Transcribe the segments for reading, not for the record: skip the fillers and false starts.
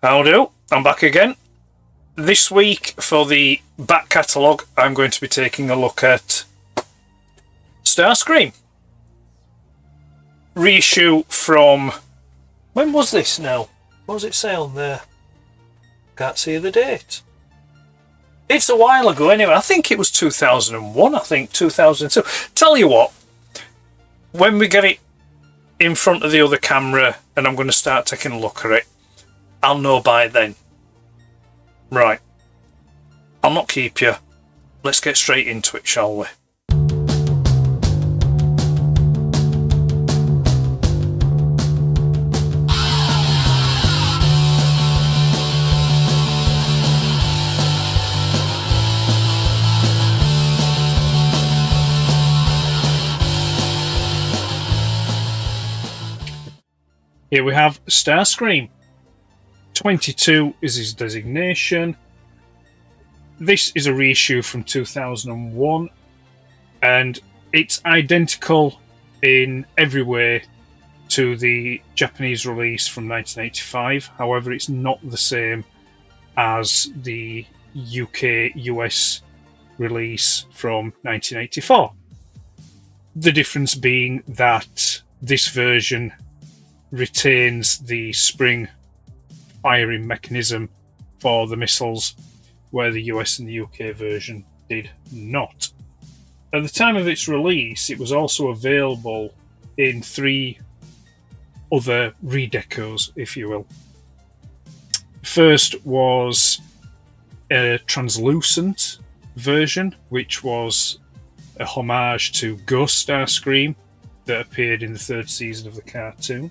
How do? I'm back again. This week for the back catalogue, I'm going to be taking a look at Starscream. Reissue from... When was this now? What does it say on there? Can't see the date. It's a while ago anyway. I think it was 2001, 2002. Tell you what, when we get it in front of the other camera and I'm going to start taking a look at it, I'll know by then. Right. I'll not keep you. Let's get straight into it, shall we? Here we have Starscream. 22 is his designation. This is a reissue from 2001, and it's identical in every way to the Japanese release from 1985. However, it's not the same as the UK-US release from 1984. The difference being that this version retains the spring firing mechanism for the missiles, where the US and the UK version did not. At the time of its release, it was also available in 3 other redecos, if you will. First was a translucent version, which was a homage to Ghost Starscream that appeared in the 3rd season of the cartoon.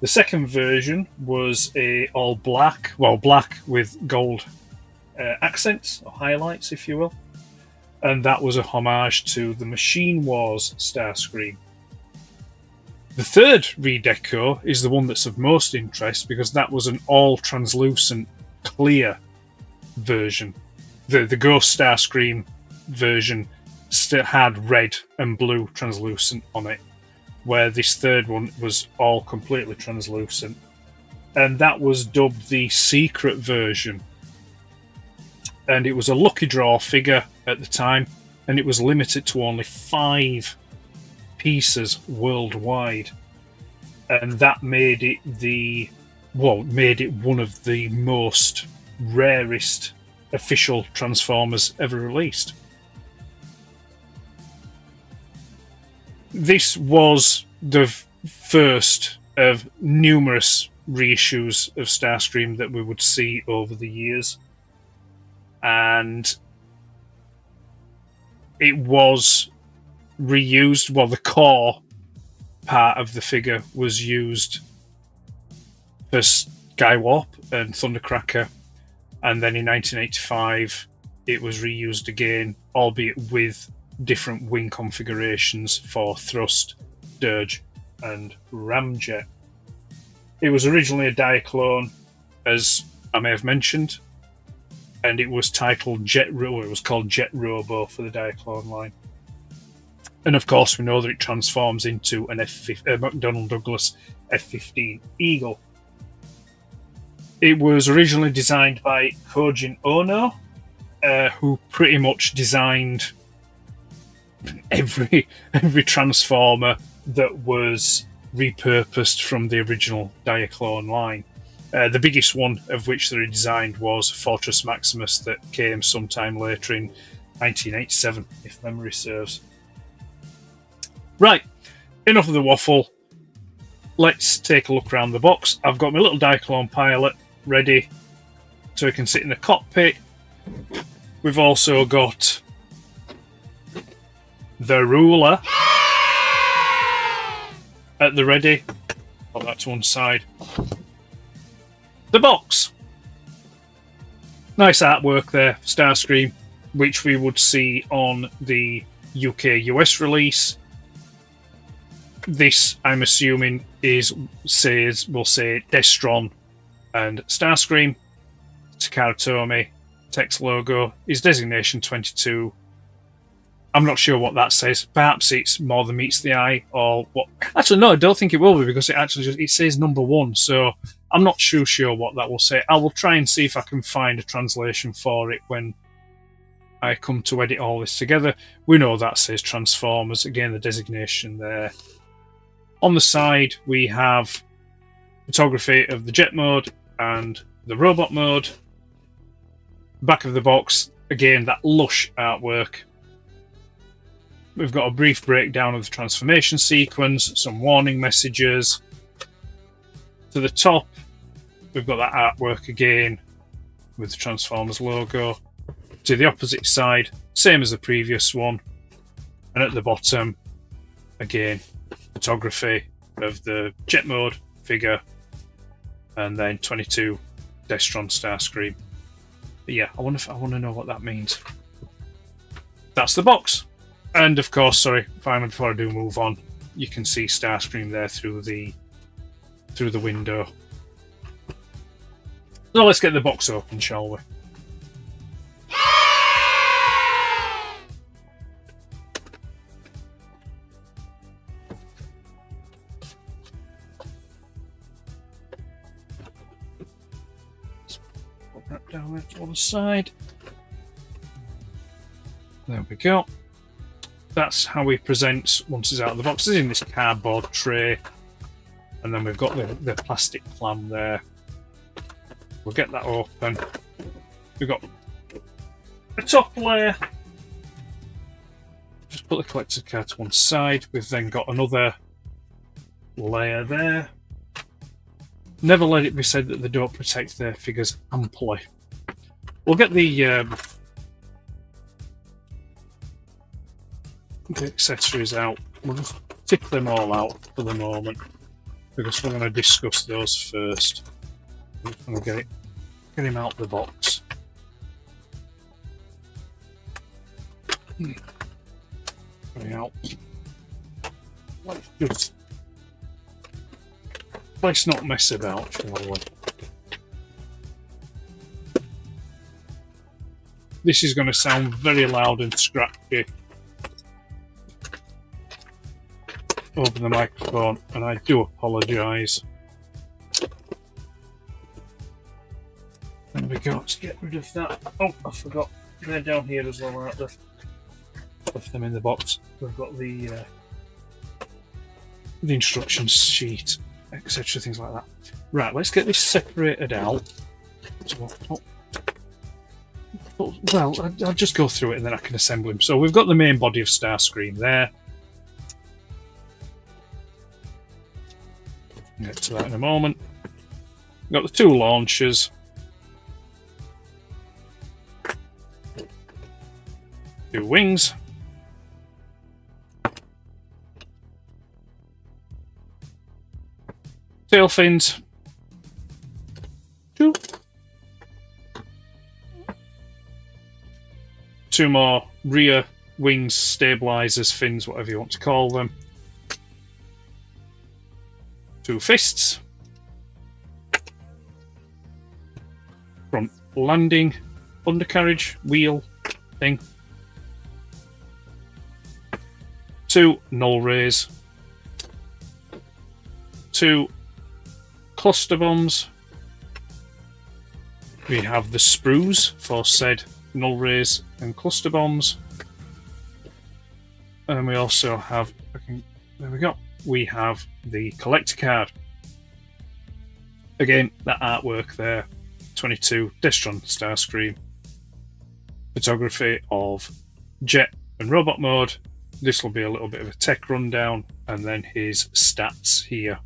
The second version was a all black, well, black with gold accents, or highlights, if you will. And that was a homage to the Machine Wars Starscream. The third redeco is the one that's of most interest, because that was an all translucent, clear version. The Ghost Starscream version still had red and blue translucent on it, where this third one was all completely translucent. And that was dubbed the secret version. And it was a lucky draw figure at the time, and it was limited to only 5 pieces worldwide. And that made it one of the most rarest official Transformers ever released. This was the first of numerous reissues of Starscream that we would see over the years. And it was reused, well, the core part of the figure was used for Skywarp and Thundercracker, and then in 1985 it was reused again, albeit with different wing configurations for Thrust, Dirge, and Ramjet. It was originally a Diaclone, as I may have mentioned, and it was titled it was called Jet Robo for the Diaclone line. And of course, we know that it transforms into an McDonnell Douglas F-15 Eagle. It was originally designed by Kojin Ono, who pretty much designed every Transformer that was repurposed from the original Diaclone line. The biggest one of which they designed was Fortress Maximus, that came sometime later in 1987, if memory serves. Right, enough of the waffle. Let's take a look around the box. I've got my little Diaclone pilot ready so he can sit in the cockpit. We've also got the ruler at the ready. Put that to one side. The box. Nice artwork there, Starscream, which we would see on the UK-US release. This, I'm assuming, will say Destron and Starscream. Takara Tomy, text logo, his designation 22. I'm not sure what that says. Perhaps it's more than meets the eye, or what. Actually, no, I don't think it will be, because it says number 1. So I'm not too sure what that will say. I will try and see if I can find a translation for it when I come to edit all this together. We know that says Transformers. Again, the designation there. On the side, we have photography of the jet mode and the robot mode. Back of the box, again, that lush artwork. We've got a brief breakdown of the transformation sequence, some warning messages. To the top, we've got that artwork again with the Transformers logo. To the opposite side, same as the previous one. And at the bottom, again, photography of the jet mode figure, and then 22 Destron Starscream. But yeah, I want to know what that means. That's the box. And of course, sorry, finally before I do move on, you can see Starscream there through the window. So let's get the box open, shall we? Put that down there to one side. There we go. That's how he presents once he's out of the box. It's in this cardboard tray. And then we've got the plastic clam there. We'll get that open. We've got a top layer. Just put the collector's card to one side. We've then got another layer there. Never let it be said that they don't protect their figures amply. We'll get the accessories out. We'll just tip them all out for the moment, because we're going to discuss those first. I'm just going to get him out of the box. Bring out. Let's not mess about, shall we? This is going to sound very loud and scratchy over the microphone, and I do apologise. There we go, let's get rid of that. Oh, I forgot. They're down here as well, aren't they? Left them in the box. We've got the instruction sheet, etc., things like that. Right, let's get this separated out. Well, I'll just go through it and then I can assemble him. So we've got the main body of Starscream there. I'll get to that in a moment. We've got the two launchers. Two wings. Tail fins. Two more rear wings, stabilizers, fins, whatever you want to call them. Two fists. Front landing, undercarriage, wheel thing. Two null rays. Two cluster bombs. We have the sprues for said null rays and cluster bombs. And we also have, there we go, we have the collector card. Again, that artwork there, 22 Destron Starscream. Photography of jet and robot mode. This will be a little bit of a tech rundown, and then his stats here.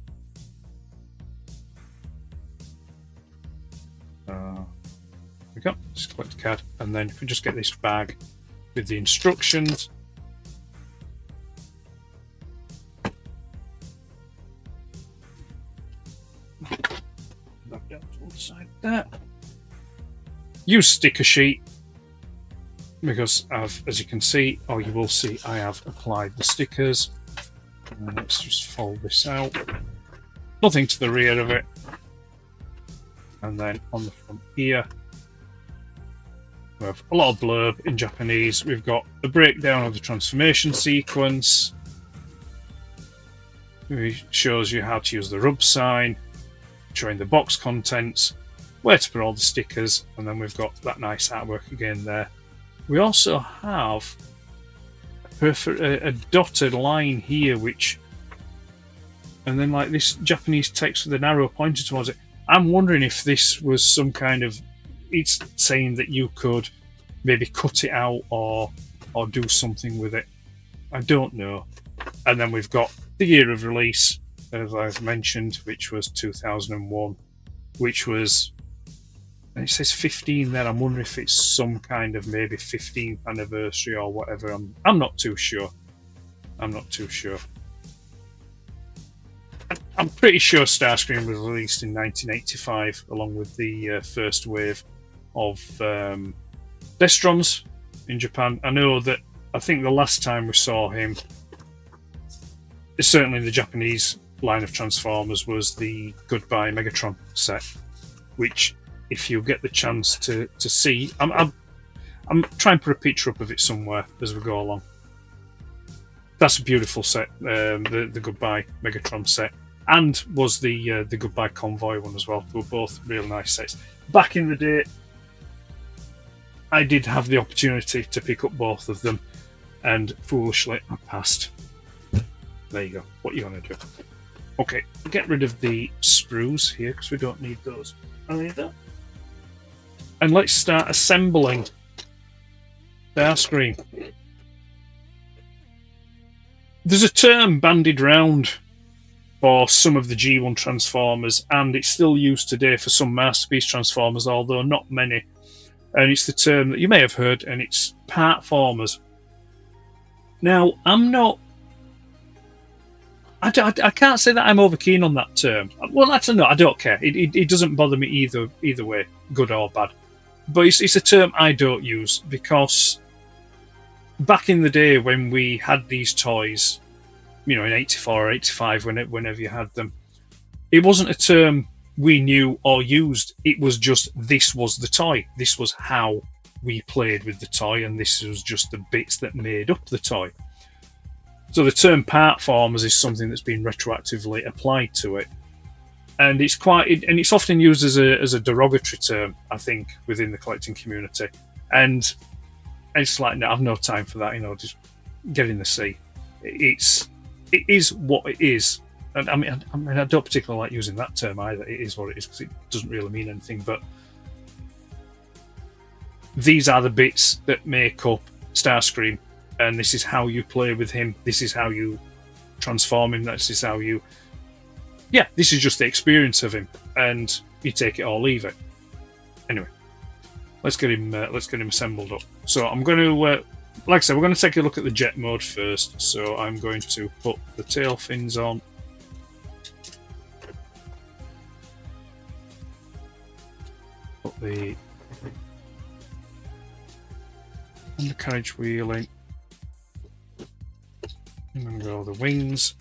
We got this collector card, and then if we just get this bag with the instructions. Back down to one side there. Use sticker sheet, because as you can see, or you will see, I have applied the stickers. And let's just fold this out. Nothing to the rear of it. And then on the front here, we have a lot of blurb in Japanese. We've got a breakdown of the transformation sequence. It shows you how to use the rub sign, showing the box contents, where to put all the stickers, and then we've got that nice artwork again there. We also have a dotted line here, which, and then like this Japanese text with an arrow pointed towards it. I'm wondering if this was some kind of, it's saying that you could maybe cut it out or do something with it. I don't know. And then we've got the year of release, as I've mentioned, which was 2001, which was, and it says 15 there. I'm wondering if it's some kind of maybe 15th anniversary or whatever. I'm not too sure. I'm not too sure. I'm pretty sure Starscream was released in 1985, along with the first wave of Destrons in Japan. I think the last time we saw him, certainly in the Japanese line of Transformers, was the Goodbye Megatron set, which, if you get the chance to see, I'm trying to put a picture up of it somewhere as we go along. That's a beautiful set, the Goodbye Megatron set, and was the Goodbye Convoy one as well. They were both real nice sets. Back in the day, I did have the opportunity to pick up both of them, and foolishly I passed. There you go. What are you going to do? Okay, get rid of the sprues here because we don't need those either. And let's start assembling Starscream. There's a term bandied round for some of the G1 Transformers, and it's still used today for some Masterpiece Transformers, although not many. And it's the term that you may have heard, and it's part-formers. Now, I can't say that I'm over keen on that term. Well, actually, no, I don't care. It doesn't bother me either way, good or bad. But it's a term I don't use, because back in the day when we had these toys, in 84 or 85, whenever you had them, it wasn't a term we knew or used. It was just, this was the toy. This was how we played with the toy, and this was just the bits that made up the toy. So the term part formers is something that's been retroactively applied to it, and it's often used as a derogatory term, I think, within the collecting community. And it's like, no, I've no time for that. Just get in the sea. It is what it is. And I mean, I don't particularly like using that term either. It is what it is, because it doesn't really mean anything. But these are the bits that make up Starscream, and this is how you play with him. This is how you transform him. This is how you, this is just the experience of him, and you take it or leave it. Anyway, let's get him assembled up. So I'm going to, like I said, we're going to take a look at the jet mode first. So I'm going to put the tail fins on. Put the undercarriage wheel in. I'm going to go the wings.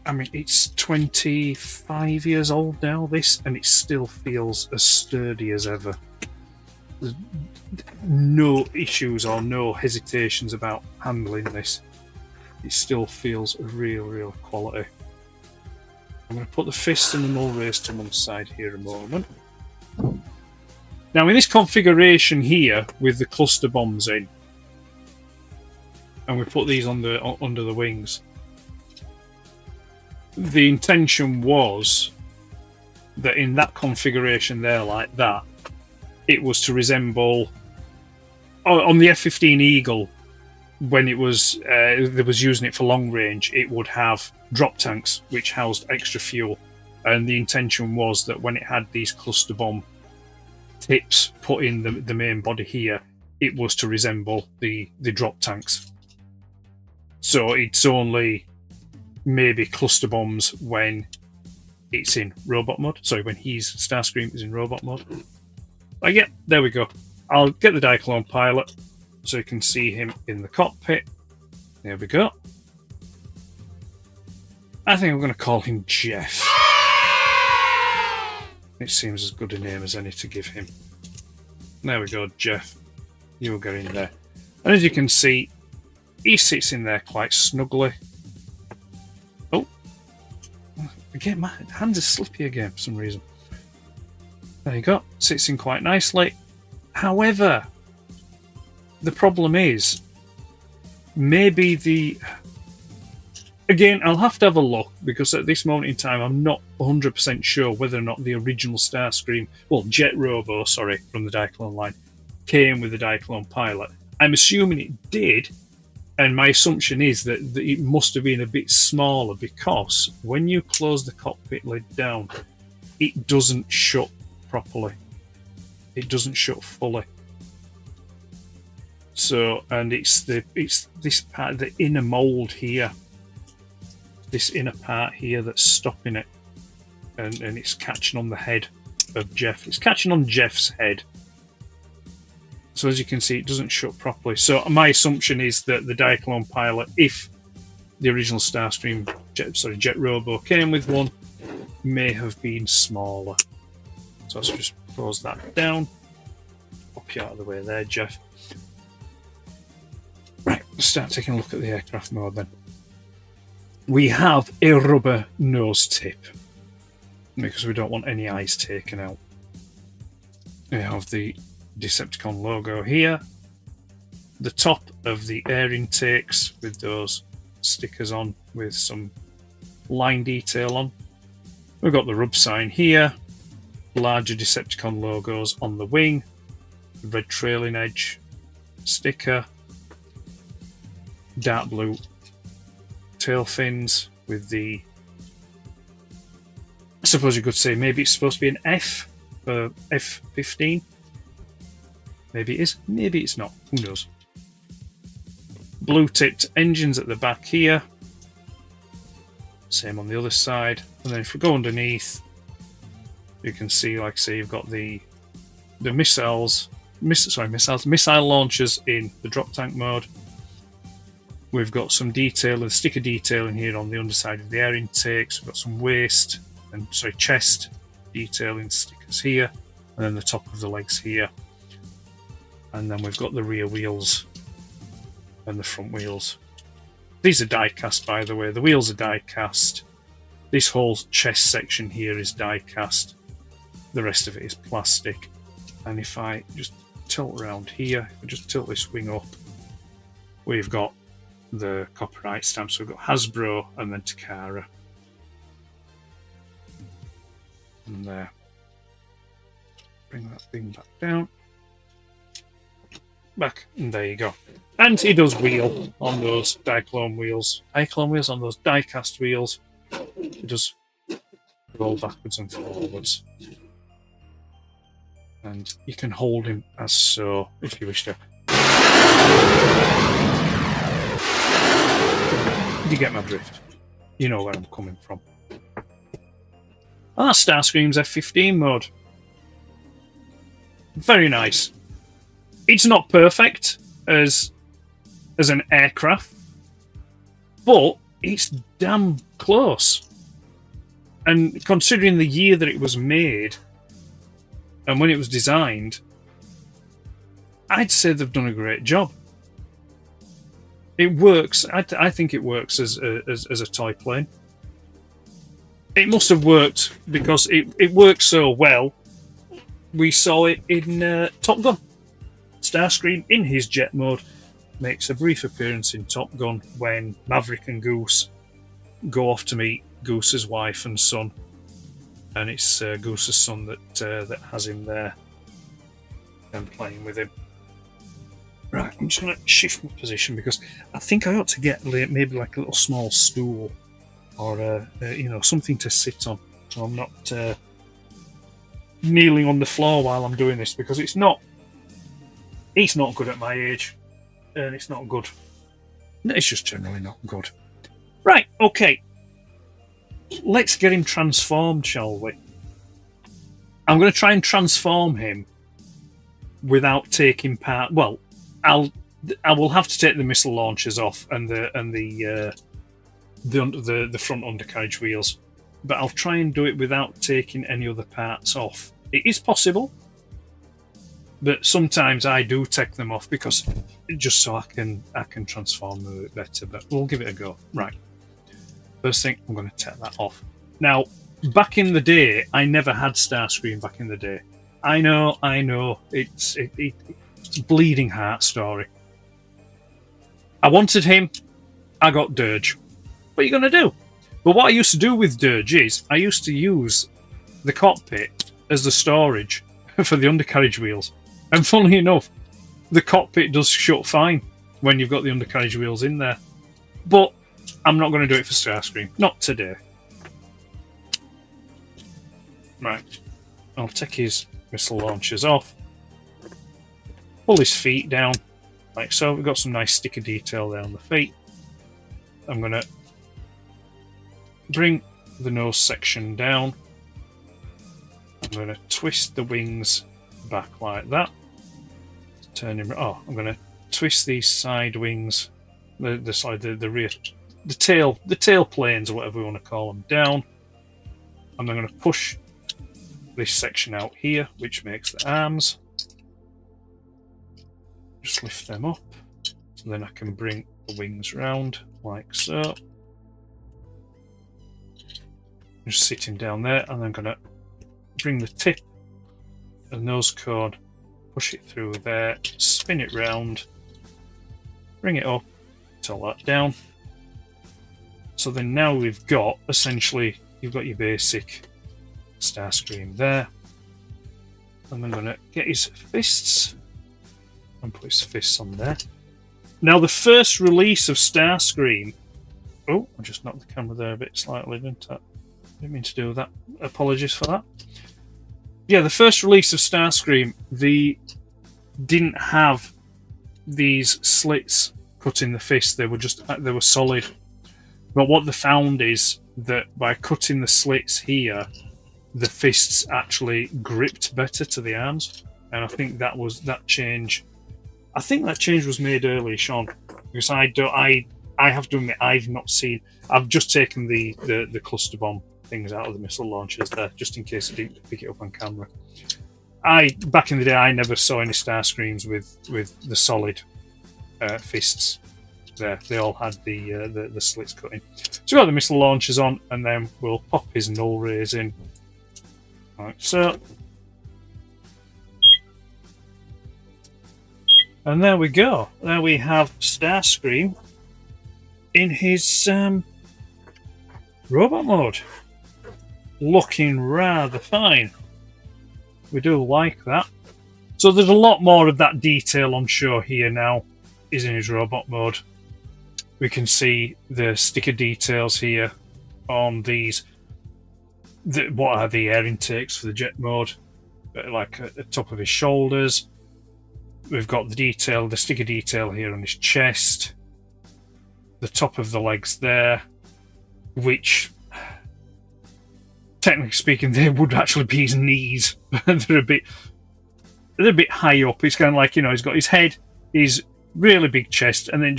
I mean, it's 25 years old now, this, and it still feels as sturdy as ever. There's no issues or no hesitations about handling this. It still feels real quality. I'm going to put the fist and the null race to one side here a moment. Now, in this configuration here, with the cluster bombs in, and we put these under the wings, the intention was that in that configuration there, like that, it was to resemble on the F-15 Eagle, when it was they was using it for long range. It would have drop tanks which housed extra fuel, and the intention was that when it had these cluster bomb tips put in the main body here, it was to resemble the drop tanks. So it's only maybe cluster bombs when it's in robot mode. Sorry, when Starscream is in robot mode. Oh, yeah, there we go. I'll get the Diaclone pilot so you can see him in the cockpit. There we go. I think I'm going to call him Jeff. It seems as good a name as any to give him. There we go, Jeff. You will get in there. And as you can see, he sits in there quite snugly. Oh, again, my hands are slippy again for some reason. There you go, sits in quite nicely. However, the problem is, maybe the... Again, I'll have to have a look, because at this moment in time, I'm not 100% sure whether or not the original Starscream, well, Jet Robo, sorry, from the Diaclone line, came with the Diaclone pilot. I'm assuming it did, and my assumption is that it must have been a bit smaller, because when you close the cockpit lid down, it doesn't shut properly. It doesn't shut fully. So, and it's this part, the inner mold here, this inner part here that's stopping it, and it's catching on the head of Jeff. It's catching on Jeff's head. So as you can see, it doesn't shut properly. So my assumption is that the Diaclone pilot, if the original Starscream, Jet Robo came with one, may have been smaller. So let's just close that down. Pop you out of the way there, Jeff. Right, let's start taking a look at the aircraft mode then. We have a rubber nose tip, because we don't want any eyes taken out. We have the Decepticon logo here. The top of the air intakes with those stickers on with some line detail on. We've got the rub sign here. Larger Decepticon logos on the wing. Red trailing edge sticker. Dark blue tail fins with the... I suppose you could say maybe it's supposed to be an F for F-15. Maybe it is, maybe it's not, who knows. Blue tipped engines at the back here. Same on the other side. And then if we go underneath, you can see, like I say, you've got the missile launchers in the drop tank mode. We've got some detail and sticker detailing here on the underside of the air intakes. We've got some waist and chest detailing stickers here, and then the top of the legs here. And then we've got the rear wheels and the front wheels. These are die cast, by the way. The wheels are die cast. This whole chest section here is die cast. The rest of it is plastic. And if I just tilt around here, if I just tilt this wing up, we've got the copyright stamp. So we've got Hasbro and then Takara. And there. Bring that thing back down. Back, and there you go. And he does wheel on those Diaclone wheels. Diaclone wheels on those die-cast wheels. He does roll backwards and forwards. And you can hold him as so, if you wish to. You get my drift. You know where I'm coming from. And that's Starscream's F-15 mode. Very nice. It's not perfect as an aircraft, but it's damn close. And considering the year that it was made and when it was designed, I'd say they've done a great job. It works. I think it works as a toy plane. It must have worked because it worked so well. We saw it in Top Gun. Starscream, in his jet mode, makes a brief appearance in Top Gun when Maverick and Goose go off to meet Goose's wife and son, and it's Goose's son that has him there and playing with him. Right, I'm just going to shift my position because I think I ought to get maybe like a little small stool or something to sit on, so I'm not kneeling on the floor while I'm doing this, because it's not good at my age, and it's not good. It's just generally not good. Right, okay. Let's get him transformed, shall we? I'm going to try and transform him without taking part. Well, I will have to take the missile launchers off and the front undercarriage wheels, but I'll try and do it without taking any other parts off. It is possible, but sometimes I do take them off because just so I can transform them a bit better. But we'll give it a go. Right. First thing, I'm going to take that off. Now, back in the day, I never had Starscream. Back in the day, I know, it's a bleeding heart story. I wanted him. I got Dirge. What are you going to do? But what I used to do with Dirge is I used to use the cockpit as the storage for the undercarriage wheels. And funnily enough, the cockpit does shut fine when you've got the undercarriage wheels in there. But I'm not going to do it for Starscream. Not today. Right. I'll take his missile launchers off. Pull his feet down. Like so. We've got some nice sticker detail there on the feet. I'm going to bring the nose section down. I'm going to twist the wings back like that. Turn him. Oh, I'm going to twist these side wings, the rear, the tail planes, or whatever we want to call them, down. And I'm going to push this section out here, which makes the arms. Just lift them up, so then I can bring the wings round like so. Just sit him down there, and I'm going to bring the tip of the nose cone, push it through there, spin it round, bring it up, tilt that down. So then now we've got, essentially, you've got your basic Starscream there. And I'm going to get his fists and put his fists on there. Now the first release of Starscream... Oh, I just knocked the camera there a bit slightly, didn't I? Didn't mean to do that. Apologies for that. Yeah, the first release of Starscream, they didn't have these slits cut in the fist. They were solid. But what they found is that by cutting the slits here, the fists actually gripped better to the arms. And I think that change. I think that change was made early, Sean, because I have to admit I've not seen. I've just taken the cluster bomb things out of the missile launchers there, just in case I didn't pick it up on camera. Back in the day, I never saw any Starscreams with the solid fists there. They all had the slits cut in. So we've got the missile launchers on, and then we'll pop his null rays in. Like so. And there we go. There we have Starscream in his robot mode. Looking rather fine. We do like that. So there's a lot more of that detail on show here now. He's in his robot mode. We can see the sticker details here on these. What are the air intakes for the jet mode? Like at the top of his shoulders. We've got the sticker detail here on his chest. The top of the legs there, which, technically speaking, they would actually be his knees. They're a bit high up. It's kind of like, he's got his head, his really big chest, and then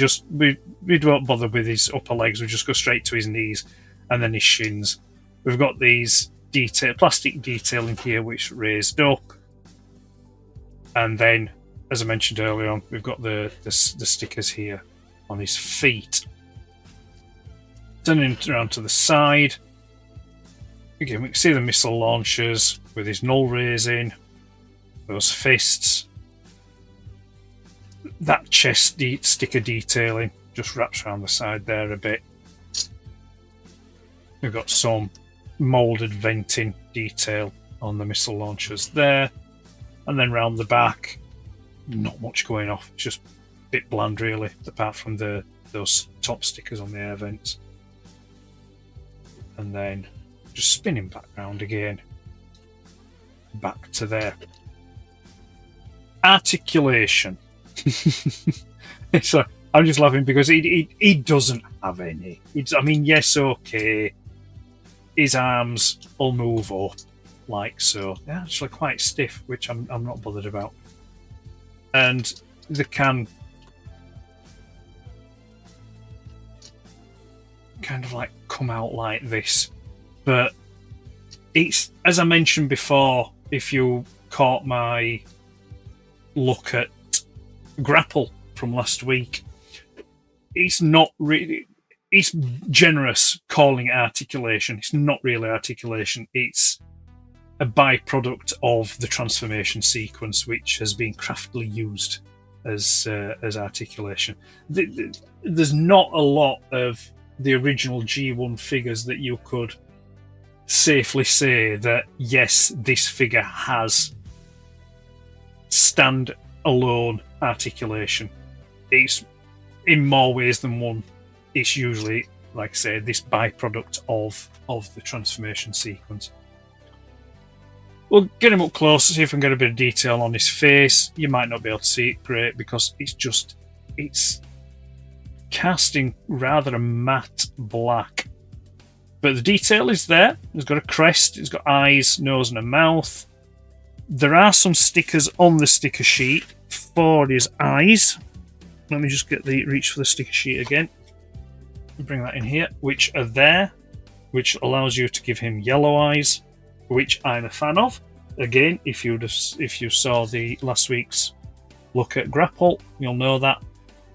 we don't bother with his upper legs. We just go straight to his knees and then his shins. We've got these plastic detailing here, which raised up, and then, as I mentioned earlier on, we've got the stickers here on his feet. Turning around to the side. Again, we can see the missile launchers with his null rays in. Those fists. That chest sticker detailing just wraps around the side there a bit. We've got some moulded venting detail on the missile launchers there. And then round the back, not much going off. It's just a bit bland, really, apart from those top stickers on the air vents. And then just spinning back round again. Back to there. Articulation. So I'm just laughing because he doesn't have any. Yes, okay. His arms will move up like so. They're actually quite stiff, which I'm not bothered about. and they can kind of like come out like this. But it's, as I mentioned before, if you caught my look at Grapple from last week, it's not really, it's generous calling it articulation. It's not really articulation. It's a byproduct of the transformation sequence, which has been craftily used as articulation. There's not a lot of the original G1 figures that you could safely say that, yes, this figure has stand-alone articulation. It's, in more ways than one, it's usually, like I say, this byproduct of the transformation sequence. We'll get him up close, see if we can get a bit of detail on his face. You might not be able to see it great because it's casting rather a matte black. But the detail is there. He's got a crest, he's got eyes, nose and a mouth. There are some stickers on the sticker sheet for his eyes. Let me just reach for the sticker sheet again. Bring that in here, which are there, which allows you to give him yellow eyes, which I'm a fan of. Again, if you saw the last week's look at Grapple, you'll know that.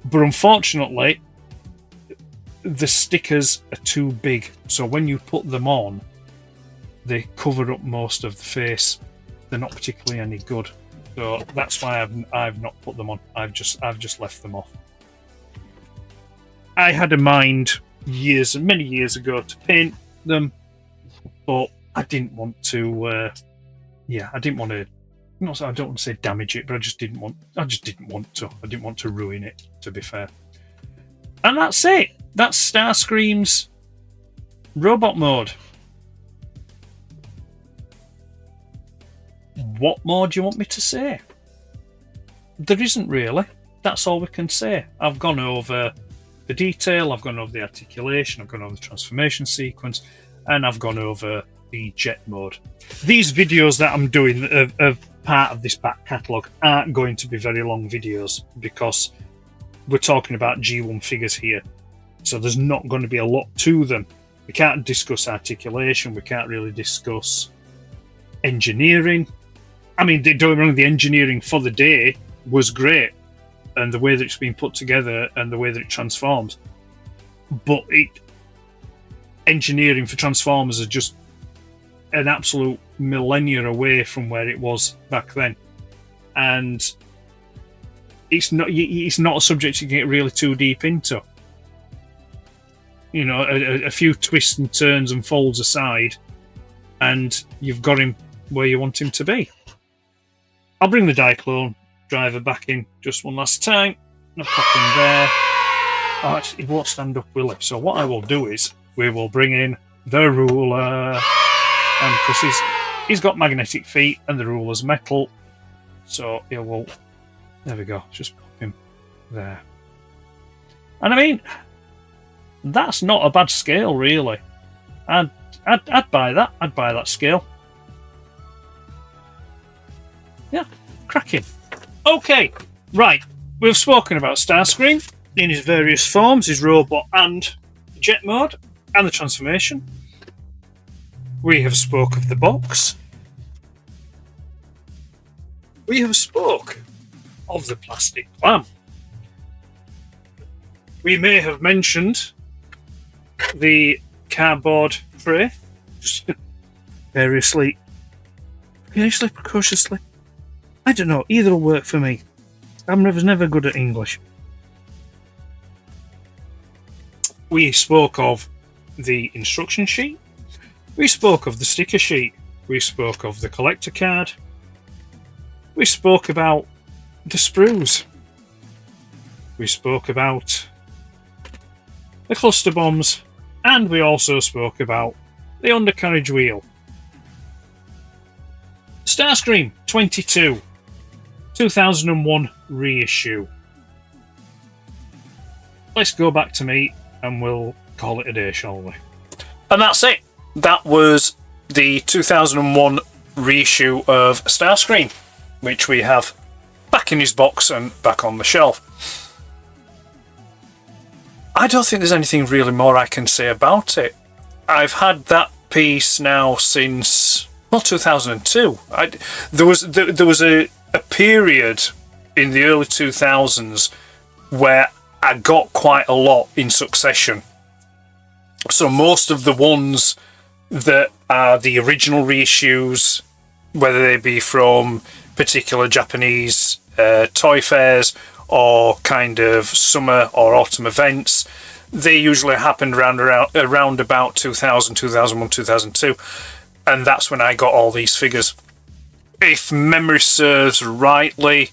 But unfortunately, the stickers are too big, so when you put them on, they cover up most of the face. They're not particularly any good, so that's why I've not put them on. I've just left them off. I had a mind many years ago to paint them, but I didn't want to. I didn't want to. I don't want to say damage it, but I just didn't want to. I didn't want to ruin it, to be fair. And that's it. That's Starscream's robot mode. What more do you want me to say? There isn't really. That's all we can say. I've gone over the detail, I've gone over the articulation, I've gone over the transformation sequence, and I've gone over the jet mode. These videos that I'm doing of part of this back catalogue aren't going to be very long videos because we're talking about G1 figures here. So there's not going to be a lot to them. We can't discuss articulation, we can't really discuss engineering. I mean, don't get me wrong, the engineering for the day was great, and the way that it's been put together and the way that it transforms. But engineering for Transformers is just an absolute millennia away from where it was back then. And it's not a subject you can get really too deep into. You know, a few twists and turns and folds aside, and you've got him where you want him to be. I'll bring the Diaclone driver back in just one last time. I'll pop him there. Oh, actually, he won't stand up, will he? So what I will do is we will bring in the ruler, and because he's got magnetic feet and the ruler's metal, so it will. There we go. Just pop him there. And I mean, that's not a bad scale, really. I'd buy that. I'd buy that scale. Yeah, cracking. Okay, right. We've spoken about Starscream in his various forms, his robot and jet mode, and the transformation. We have spoke of the box. We have spoke of the plastic clam. We may have mentioned the cardboard tray, just variously, precautiously. I don't know, either will work for me. I was never good at English. We spoke of the instruction sheet. We spoke of the sticker sheet. We spoke of the collector card. We spoke about the sprues. We spoke about the cluster bombs. And we also spoke about the undercarriage wheel. Starscream 22. 2001 reissue. Let's go back to me and we'll call it a day, shall we? And that's it. That was the 2001 reissue of Starscream, which we have back in his box and back on the shelf. I don't think there's anything really more I can say about it. I've had that piece now since, well, 2002. There was a period in the early 2000s where I got quite a lot in succession. So most of the ones that are the original reissues, whether they be from particular Japanese toy fairs or kind of summer or autumn events, they usually happened around about 2000, 2001, 2002, and that's when I got all these figures. If memory serves rightly,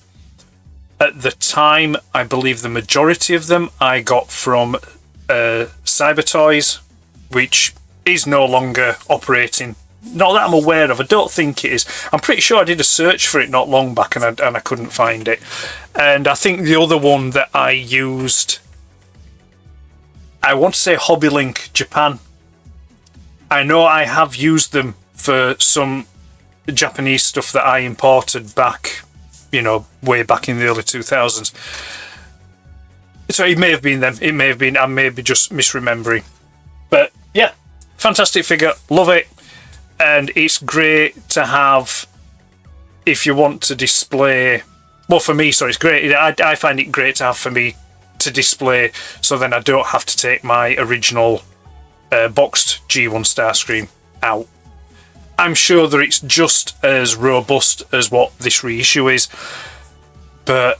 at the time, I believe the majority of them I got from Cyber Toys, which is no longer operating. Not that I'm aware of. I don't think it is. I'm pretty sure I did a search for it not long back and I couldn't find it. And I think the other one that I used, I want to say Hobbylink Japan. I know I have used them for some Japanese stuff that I imported back, you know, way back in the early 2000s. So it may have been them. It may have been, I may be just misremembering. But yeah, fantastic figure. Love it. And it's great to have if you want to display. Well, for me, sorry, it's great. I find it great to have for me to display, so then I don't have to take my original boxed G1 Starscream out. I'm sure that it's just as robust as what this reissue is, but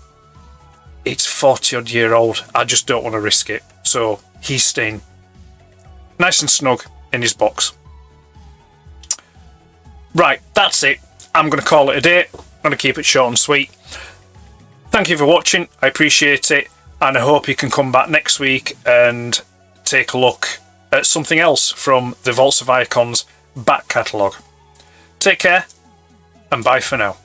it's 40 odd year old. I just don't want to risk it. So he's staying nice and snug in his box. Right, that's it. I'm going to call it a day. I'm going to keep it short and sweet. Thank you for watching. I appreciate it. And I hope you can come back next week and take a look at something else from the Vaults of Icons back catalogue. Take care, and bye for now.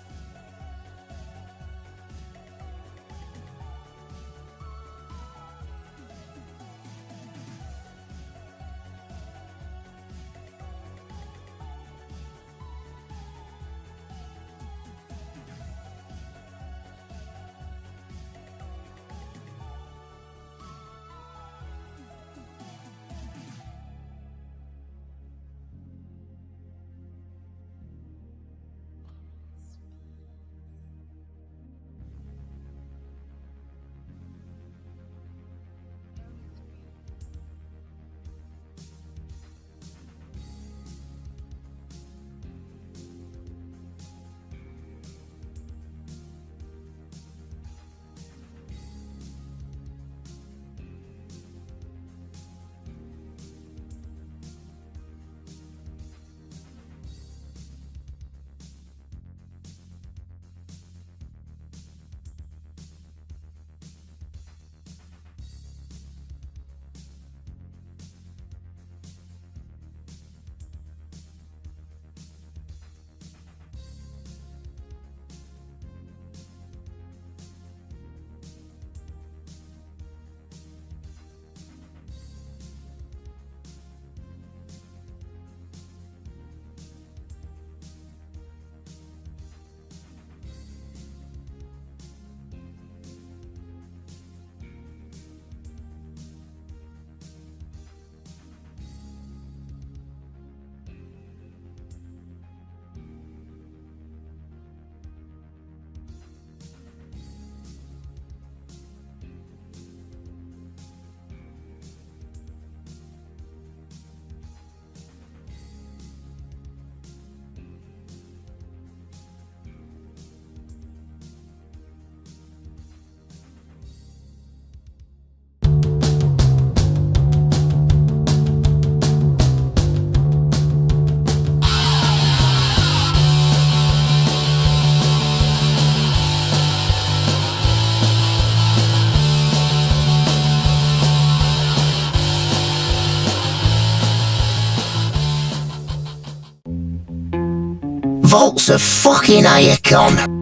Vaults of fucking Icon.